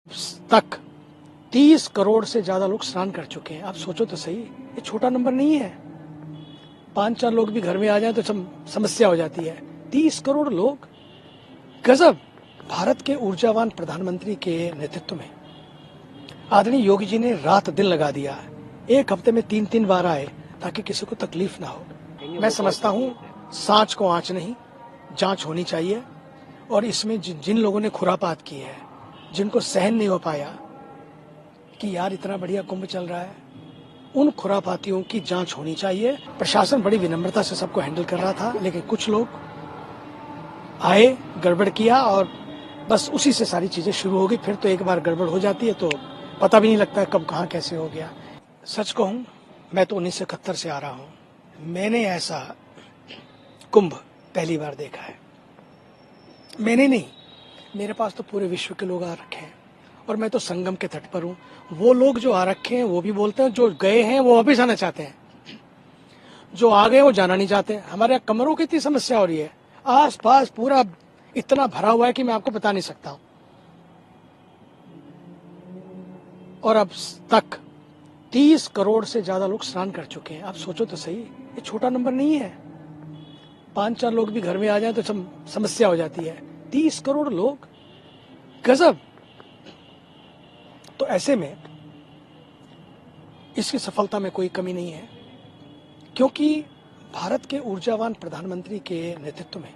तक 30 करोड़ से ज्यादा लोग स्नान कर चुके हैं। आप सोचो तो सही, ये छोटा नंबर नहीं है। 5-4 लोग भी घर में आ जाए तो समस्या हो जाती है। 30 करोड़ लोग, गजब। भारत के ऊर्जावान प्रधानमंत्री के नेतृत्व में आदरणीय योगी जी ने रात दिन लगा दिया। एक हफ्ते में 3-3 बार आए ताकि किसी को तकलीफ ना हो। मैं समझता हूँ सांच को आंच नहीं, जांच होनी चाहिए। और इसमें जिन लोगों ने खुरापात की है, जिनको सहन नहीं हो पाया कि यार इतना बढ़िया कुंभ चल रहा है, उन खुरापातियों की जांच होनी चाहिए। प्रशासन बड़ी विनम्रता से सबको हैंडल कर रहा था, लेकिन कुछ लोग आए, गड़बड़ किया और बस उसी से सारी चीजें शुरू हो गई। फिर तो एक बार गड़बड़ हो जाती है तो पता भी नहीं लगता कब कहाँ कैसे हो गया। सच कहूं, मैं तो 1971 से आ रहा हूं। मैंने ऐसा कुंभ पहली बार देखा है। मैंने नहीं, मेरे पास तो पूरे विश्व के लोग आ रखे हैं और मैं तो संगम के तट पर हूं। वो लोग जो आ रखे हैं वो भी बोलते हैं, जो गए हैं वो वापिस आना चाहते हैं, जो आ गए वो जाना नहीं चाहते। हमारे यहाँ कमरों की इतनी समस्या हो रही है, आस पास पूरा इतना भरा हुआ है कि मैं आपको बता नहीं सकता हूं। और अब तक 30 करोड़ से ज्यादा लोग स्नान कर चुके हैं। आप सोचो तो सही, ये छोटा नंबर नहीं है। 5-4 लोग भी घर में आ जाए तो समस्या हो जाती है। 30 करोड़ लोग, गजब। तो ऐसे में इसकी सफलता में कोई कमी नहीं है, क्योंकि भारत के ऊर्जावान प्रधानमंत्री के नेतृत्व में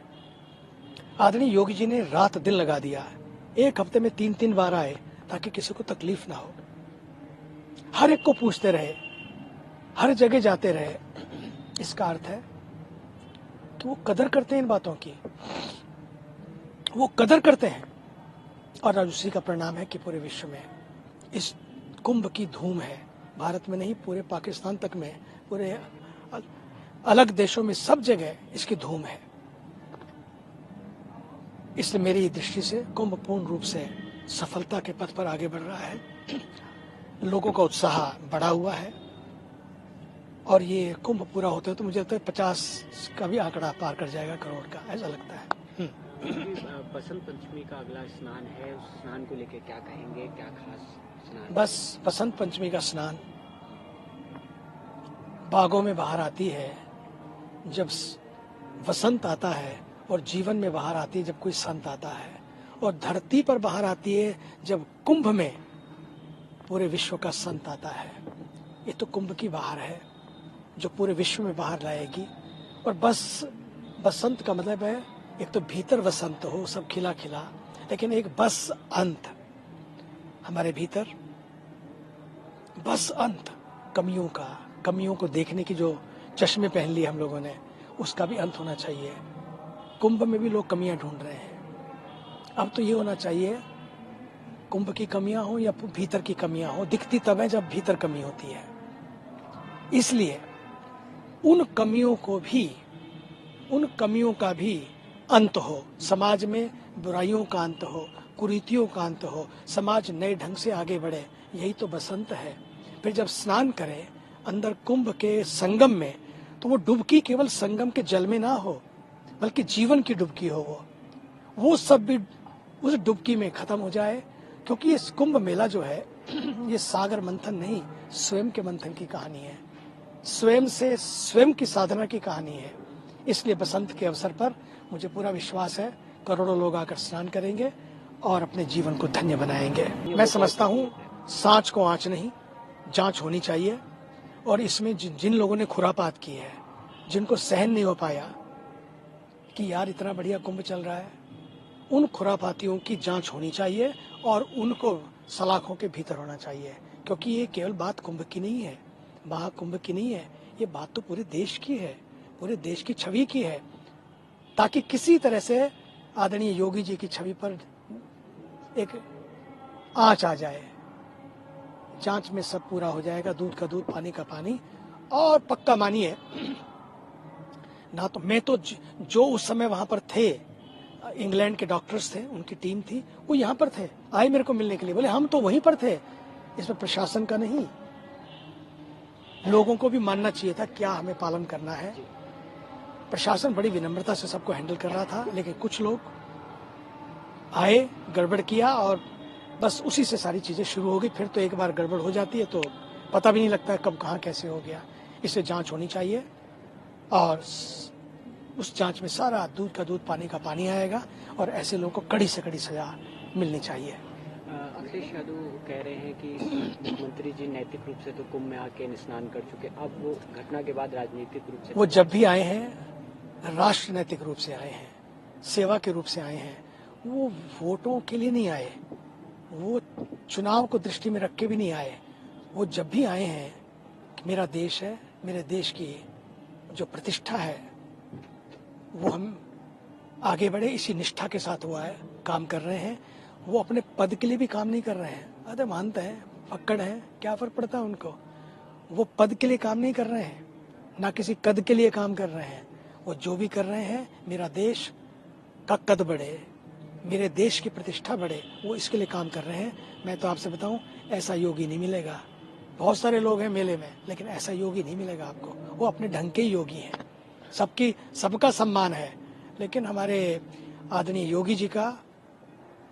आदरणीय योगी जी ने रात दिन लगा दिया। एक हफ्ते में 3-3 बार आए ताकि किसी को तकलीफ ना हो। हर एक को पूछते रहे, हर जगह जाते रहे। इसका अर्थ है कि वो कदर करते हैं इन बातों की, वो कदर करते हैं। और आज उसी का परिणाम है कि पूरे विश्व में इस कुंभ की धूम है। भारत में नहीं, पूरे पाकिस्तान तक में, पूरे अलग देशों में, सब जगह इसकी धूम है। इसलिए मेरी दृष्टि से कुंभ पूर्ण रूप से सफलता के पथ पर आगे बढ़ रहा है। लोगों का उत्साह बढ़ा हुआ है और ये कुंभ पूरा होते तो मुझे लगता है 50 का भी आंकड़ा पार कर जाएगा, करोड़ का, ऐसा लगता है। बसंत पंचमी का अगला स्नान है, उस स्नान को लेकर क्या कहेंगे, क्या खास स्नान? बस बसंत पंचमी का स्नान बागों में बाहर आती है जब वसंत आता है, और जीवन में बाहर आती है जब कोई संत आता है, और धरती पर बाहर आती है जब कुंभ में पूरे विश्व का संत आता है। ये तो कुंभ की बहार है जो पूरे विश्व में बाहर लाएगी। और बस बसंत का मतलब है एक तो भीतर वसंत हो, सब खिला खिला, लेकिन एक बस अंत हमारे भीतर, बस अंत कमियों को देखने की जो चश्मे पहन लिए हम लोगों ने, उसका भी अंत होना चाहिए। कुंभ में भी लोग कमियां ढूंढ रहे हैं। अब तो ये होना चाहिए, कुंभ की कमियां हो या भीतर की कमियां हो, दिखती तब है जब भीतर कमी होती है। इसलिए उन कमियों का भी अंत हो, समाज में बुराइयों का अंत हो, कुरीतियों का अंत हो, समाज नए ढंग से आगे बढ़े। यही तो बसंत है। फिर जब स्नान करें अंदर कुंभ के संगम में, तो वो डुबकी केवल संगम के जल में ना हो, बल्कि जीवन की डुबकी हो। वो सब भी उस डुबकी में खत्म हो जाए। क्योंकि ये कुंभ मेला जो है, ये सागर मंथन नहीं, स्वयं के मंथन की कहानी है, स्वयं से स्वयं की साधना की कहानी है। इसलिए बसंत के अवसर पर मुझे पूरा विश्वास है करोड़ों लोग आकर स्नान करेंगे और अपने जीवन को धन्य बनाएंगे। मैं समझता हूँ सांच को आंच नहीं, जांच होनी चाहिए। और इसमें जिन लोगों ने खुरापात की है, जिनको सहन नहीं हो पाया कि यार इतना बढ़िया कुंभ चल रहा है, उन खुरापातियों की जांच होनी चाहिए और उनको सलाखों के भीतर होना चाहिए। क्योंकि ये केवल बात कुंभ की नहीं है, महाकुंभ की नहीं है, ये बात तो पूरे देश की है, पूरे देश की छवि की है। ताकि किसी तरह से आदरणीय योगी जी की छवि पर एक आंच आ जाए। जांच में सब पूरा हो जाएगा, दूध का दूध, पानी का पानी। और पक्का मानिए ना, तो मैं तो जो उस समय वहां पर थे, इंग्लैंड के डॉक्टर्स थे, उनकी टीम थी, वो यहाँ पर थे, आए मेरे को मिलने के लिए। बोले हम तो वहीं पर थे, इसमें प्रशासन का नहीं, लोगों को भी मानना चाहिए था क्या हमें पालन करना है। प्रशासन बड़ी विनम्रता से सबको हैंडल कर रहा था, लेकिन कुछ लोग आए, गड़बड़ किया और बस उसी से सारी चीज़ें शुरू हो गई। फिर तो एक बार गड़बड़ हो जाती है तो पता भी नहीं लगता है कब कहाँ कैसे हो गया। इससे जांच होनी चाहिए और उस जांच में सारा दूध का दूध पानी का पानी आएगा और ऐसे लोगों को कड़ी से कड़ी सजा मिलनी चाहिए। अखिलेश यादव कह रहे हैं कि मुख्यमंत्री जी नैतिक रूप से तो कुंभ में आके स्नान कर चुके, अब वो घटना के बाद राजनीतिक रूप से वो जब भी आए हैं राष्ट्र नैतिक रूप से आए हैं, सेवा के रूप से आए हैं। वो वोटों के लिए नहीं आए, वो चुनाव को दृष्टि में रख के भी नहीं आए। वो जब भी आए हैं कि मेरा देश है, मेरे देश की जो प्रतिष्ठा है वो हम आगे बढ़े, इसी निष्ठा के साथ हुआ है, काम कर रहे हैं। वो अपने पद के लिए भी काम नहीं कर रहे हैं। अरे मानते हैं, पक्कड़ हैं, क्या फर्क पड़ता है उनको। वो पद के लिए काम नहीं कर रहे हैं, ना किसी कद के लिए काम कर रहे हैं। वो जो भी कर रहे हैं, मेरा देश का कद बढ़े, मेरे देश की प्रतिष्ठा बढ़े, वो इसके लिए काम कर रहे हैं। मैं तो आपसे बताऊं, ऐसा योगी नहीं मिलेगा। बहुत सारे लोग हैं मेले में, लेकिन ऐसा योगी नहीं मिलेगा आपको। वो अपने ढंग के योगी हैं, सबका सम्मान है, लेकिन हमारे आदरणीय योगी जी का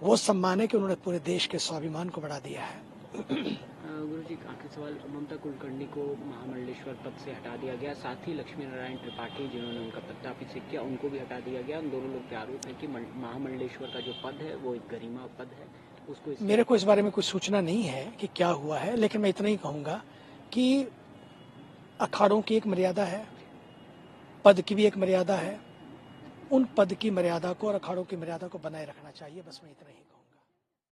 वो सम्मान है कि उन्होंने पूरे देश के स्वाभिमान को बढ़ा दिया है। गुरुजी, आखिरी सवाल, ममता कुलकर्णी को महामंडलेश्वर पद से हटा दिया गया, साथ ही लक्ष्मी नारायण त्रिपाठी जिन्होंने उनका पट्टाभिषेक किया उनको भी हटा दिया गया। उन दोनों लोग के आरोप है कि महामंडलेश्वर का जो पद है वो एक गरिमा पद है, उसको मेरे को इस बारे में कुछ सूचना नहीं है कि क्या हुआ है, लेकिन मैं इतना ही कहूंगा कि अखाड़ों की एक मर्यादा है, पद की भी एक मर्यादा है। उन पद की मर्यादा को और अखाड़ों की मर्यादा को बनाए रखना चाहिए। बस मैं इतना ही